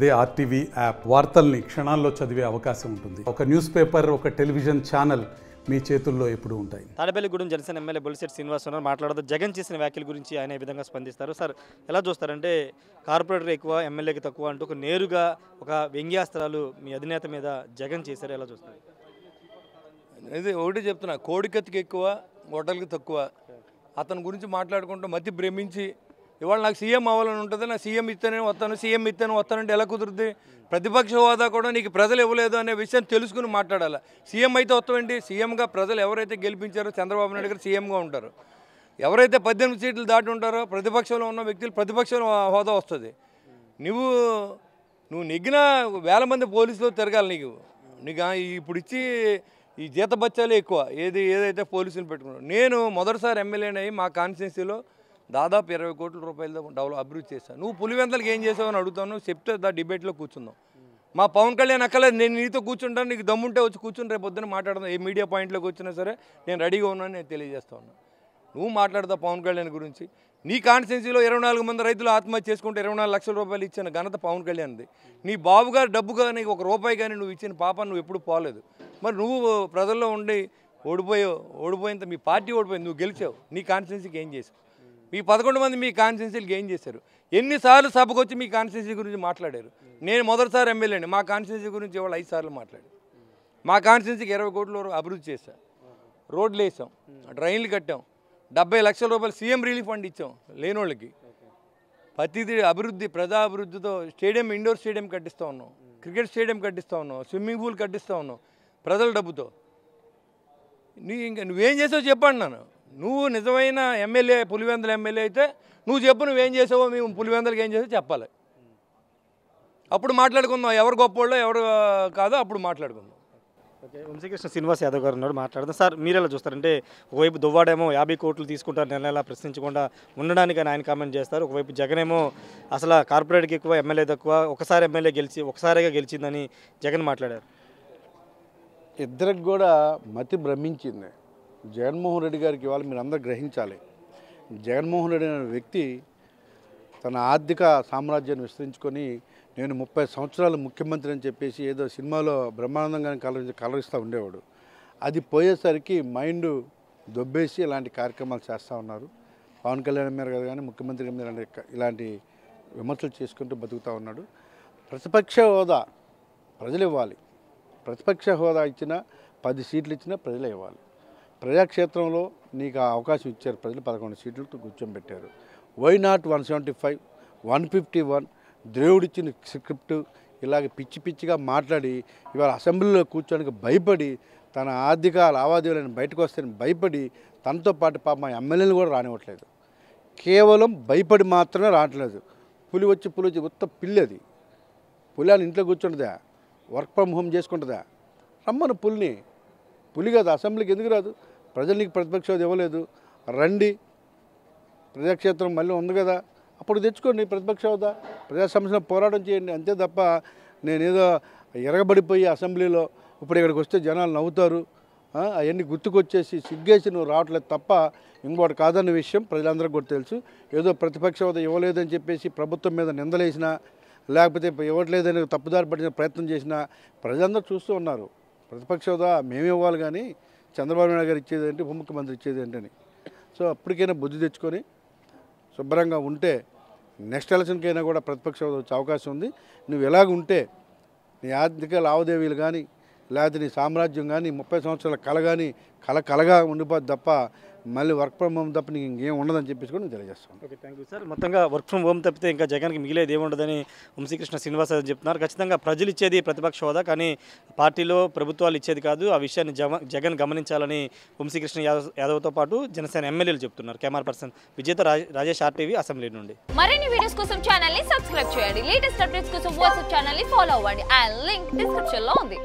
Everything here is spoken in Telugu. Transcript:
అదే ఆర్టీవీ యాప్ వార్తల్ని క్షణాల్లో చదివే అవకాశం ఉంటుంది. ఒక న్యూస్ పేపర్, ఒక టెలివిజన్ ఛానల్ మీ చేతుల్లో ఎప్పుడూ ఉంటాయి. తాడేపల్లిగూడెం జనసేన ఎమ్మెల్యే బొలిశెట్టి శ్రీనివాస్ ఉన్నారు. మాట్లాడుతూ జగన్ చేసిన వ్యాఖ్యల గురించి ఆయన ఏ విధంగా స్పందిస్తారు. సార్ ఎలా చూస్తారంటే కార్పొరేటర్ ఎక్కువ ఎమ్మెల్యేకి తక్కువ అంటూ ఒక నేరుగా ఒక వ్యంగ్యాస్త్రాలు మీ అధినేత మీద జగన్ చేశారు, ఎలా చూస్తారు? ఇది ఒకటి చెప్తున్నా, కోడికత్తికి ఎక్కువ గొడ్డలకి తక్కువ. అతని గురించి మాట్లాడుకుంటూ మతి భ్రమించి ఇవాళ నాకు సీఎం అవ్వాలని ఉంటుంది, నాకు సీఎం ఇస్తేనే వస్తానంటే ఎలా కుదురుద్ది? ప్రతిపక్ష హోదా కూడా నీకు ప్రజలు ఇవ్వలేదు అనే విషయం తెలుసుకుని మాట్లాడాలి. సీఎం అయితే వస్తామండి, సీఎంగా ప్రజలు ఎవరైతే గెలిపించారో చంద్రబాబు నాయుడు గారు సీఎంగా ఉంటారు. ఎవరైతే 18 సీట్లు దాటి ఉంటారో ప్రతిపక్షంలో ఉన్న వ్యక్తులు ప్రతిపక్షంలో హోదా వస్తుంది. నువ్వు నెగ్గిన వేల మంది పోలీసులు తిరగాలి. నీకు ఇప్పుడు ఇచ్చి ఈ జీతబత్యాలే ఎక్కువ. ఏదైతే పోలీసులు పెట్టుకున్నావు. నేను మొదటిసారి ఎమ్మెల్యేని అయ్యి మా కాన్స్టిట్యున్సీలో దాదాపు 20 కోట్ల రూపాయలతో అభివృద్ధి చేశాను. నువ్వు పులివెందలకి ఏం చేసావని అడుగుతాను, చెప్తే డిబేట్లో కూర్చుందాం. మా పవన్ కళ్యాణ్ అక్కలేదు, నేను నీతో కూర్చుంటాను, నీకు దమ్ముంటే వచ్చి కూర్చుని రేపు పొద్దున్న మాట్లాడదాం. ఏ మీడియా పాయింట్లోకి వచ్చినా సరే నేను రెడీగా ఉన్నాను, నేను తెలియజేస్తా ఉన్నా. నువ్వు మాట్లాడతావు పవన్ కళ్యాణ్ గురించి. నీ కాన్స్టిట్యున్సీలో 24 మంది రైతులు ఆత్మహత్య చేసుకుంటే 24 లక్షల రూపాయలు ఇచ్చిన ఘనత పవన్ కళ్యాణ్ది. నీ బాబుగారు డబ్బు కానీ ఒక రూపాయి కానీ నువ్వు ఇచ్చిన పాప నువ్వు ఎప్పుడు పోలేదు. మరి నువ్వు ప్రజల్లో ఉండి ఓడిపోయినంత మీ పార్టీ ఓడిపోయింది, నువ్వు గెలిచావు. నీ కాన్స్టిట్యున్సీకి ఏం చేసావు? మీ 11 మంది మీ కాన్స్టిట్యున్సీకి ఏం చేశారు? ఎన్నిసార్లు సభకు వచ్చి మీ కాన్స్టిట్యున్సీ గురించి మాట్లాడారు? నేను మొదటిసారి ఎమ్మెల్యేని, మా కాన్స్టిట్యున్సీ గురించి ఇవాళ 5 సార్లు మాట్లాడారు. మా కాన్స్టిట్యున్సీకి 20 కోట్ల వరకు అభివృద్ధి చేశాం, రోడ్లు వేసాం, డ్రైన్లు కట్టాం, 70 లక్షల రూపాయలు సీఎం రిలీఫ్ ఫండ్ ఇచ్చాం లేనోళ్ళకి. ప్రతిదీ అభివృద్ధి, ప్రజా అభివృద్ధితో స్టేడియం, ఇండోర్ స్టేడియం కట్టిస్తూ ఉన్నాం, క్రికెట్ స్టేడియం కట్టిస్తూ ఉన్నాం, స్విమ్మింగ్ పూల్ కట్టిస్తూ ఉన్నాం ప్రజల డబ్బుతో. నువ్వేం చేసావు చెప్పండి. నువ్వు నిజమైన ఎమ్మెల్యే, పులివెందుల ఎమ్మెల్యే అయితే నువ్వు చెప్పు, నువ్వేం చేసావో, మేము పులివెందులకి ఏం చేసావో చెప్పాలి. అప్పుడు మాట్లాడుకుందాం, ఎవరు గొప్పోళ్ళో ఎవరు కాదో అప్పుడు మాట్లాడుకుందాం. ఓకే, వంశీకృష్ణ శ్రీనివాస్ యాదవ్ గారు ఉన్నాడు, మాట్లాడదాం. సార్ మీరు ఎలా చూస్తారంటే ఒకవైపు దువ్వాడేమో 50 కోట్లు తీసుకుంటారు నెల ప్రశ్నించకుండా ఉండడానికి ఆయన కామెంట్ చేస్తారు. ఒకవైపు జగన్ ఏమో అసలు కార్పొరేట్కి ఎక్కువ ఎమ్మెల్యే తక్కువ, ఒకసారి ఎమ్మెల్యే ఒకసారిగా గెలిచిందని జగన్ మాట్లాడారు. ఇద్దరికి కూడా మతి భ్రమించింది. జగన్మోహన్ రెడ్డి గారికి ఇవాళ మీరు అందరూ గ్రహించాలి. జగన్మోహన్ రెడ్డి అనే వ్యక్తి తన ఆర్థిక సామ్రాజ్యాన్ని విస్తరించుకొని నేను 30 సంవత్సరాలు ముఖ్యమంత్రి అని చెప్పేసి ఏదో సినిమాలో బ్రహ్మానందంగా కలరిస్తూ ఉండేవాడు. అది పోయేసరికి మైండ్ దొబ్బేసి ఇలాంటి కార్యక్రమాలు చేస్తూ ఉన్నారు. పవన్ కళ్యాణ్ మీద కదా కానీ ముఖ్యమంత్రి మీద ఇలాంటి విమర్శలు చేసుకుంటూ బతుకుతూ ఉన్నాడు. ప్రతిపక్ష హోదా ప్రజలు ఇవ్వాలి. ప్రతిపక్ష హోదా ఇచ్చినా 10 సీట్లు ఇచ్చినా ప్రజలే ఇవ్వాలి. ప్రజాక్షేత్రంలో నీకు ఆ అవకాశం ఇచ్చారు ప్రజలు, 11 సీట్లతో కూర్చోబెట్టారు. వై నాట్ 175, 151 దేవుడిచ్చిన స్క్రిప్ట్ ఇలాగ పిచ్చిగా మాట్లాడి ఇవాళ అసెంబ్లీలో కూర్చోడానికి భయపడి, తన ఆర్థిక లావాదేవీలను బయటకు వస్తే భయపడి తనతో పాటు పాప మా ఎమ్మెల్యేలు కూడా రానివ్వట్లేదు. కేవలం భయపడి మాత్రమే రావట్లేదు. పులి వచ్చి ఉత్త పిల్లి, అది పులి అని ఇంట్లో కూర్చుంటుందా, వర్క్ ఫ్రమ్ హోమ్ చేసుకుంటుందా? రమ్మను పులి కాదు, అసెంబ్లీకి ఎందుకు రాదు? ప్రజలు నీకు ప్రతిపక్ష హోదా ఇవ్వలేదు, రండి, ప్రజాక్షేత్రం మళ్ళీ ఉంది కదా, అప్పుడు తెచ్చుకోండి ప్రతిపక్ష హోదా, ప్రజా సమస్యలో పోరాటం చేయండి. అంతే తప్ప నేనేదో ఎరగబడిపోయి అసెంబ్లీలో ఇప్పుడు ఇక్కడికి వస్తే జనాలు నవ్వుతారు అవన్నీ గుర్తుకొచ్చేసి సిగ్గేసి నువ్వు రావట్లేదు తప్ప ఇంకోటి కాదన్న విషయం ప్రజలందరికీ కూడా తెలుసు. ఏదో ప్రతిపక్ష హోదా ఇవ్వలేదని చెప్పేసి ప్రభుత్వం మీద నిందలేసినా, లేకపోతే ఇవ్వట్లేదని తప్పుదారి పట్టిన ప్రయత్నం చేసినా ప్రజలందరూ చూస్తూ ఉన్నారు. ప్రతిపక్ష హోదా మేమే ఇవ్వాలి కానీ చంద్రబాబు నాయుడు గారు ఇచ్చేది ఏంటి, ఉప ముఖ్యమంత్రి ఇచ్చేది ఏంటని. సో అప్పటికైనా బుద్ధి తెచ్చుకొని శుభ్రంగా ఉంటే నెక్స్ట్ ఎలక్షన్కైనా కూడా ప్రతిపక్ష హోదా వచ్చే అవకాశం ఉంది. నువ్వు ఎలాగ ఉంటే నీ ఆర్థిక లావాదేవీలు కానీ, లేకపోతే నీ సామ్రాజ్యం కానీ, 30 సంవత్సరాల కళ కానీ కలగా ఉండిపోద్ది తప్ప మళ్ళీ వర్క్ ఫ్రమ్ హోమ్ తప్ప నీకు ఇంకేం ఉండదని చెప్పేసి కూడా నేను తెలియజేస్తాను. Okay, thank you sir. మొత్తంగా వర్క్ ఫ్రమ్ హోమ్ తప్పితే ఇంకా జగన్కి మిగిలేది ఏముండదని వంశీకృష్ణ శ్రీనివాస్ చెప్తున్నారు. ఖచ్చితంగా ప్రజలు ఇచ్చేది ప్రతిపక్ష హోదా, కానీ పార్టీలో ప్రభుత్వాలు ఇచ్చేది కాదు. ఆ విషయాన్ని జగన్ గమనించాలని వంశీకృష్ణ యాదవ్తో పాటు జనసేన ఎమ్మెల్యేలు చెప్తున్నారు. కెమెరా పర్సన్ విజేత రాజేష్, RTV అసెంబ్లీ నుండి. మరిన్ని వీడియోస్ కోసం ఛానల్ ని సబ్స్క్రైబ్ చేయండి. లేటెస్ట్ అప్డేట్స్ కోసం వాట్సాప్ ఛానల్ ని ఫాలో అవ్వండి. ఆ లింక్ డిస్క్రిప్షన్ లో ఉంది.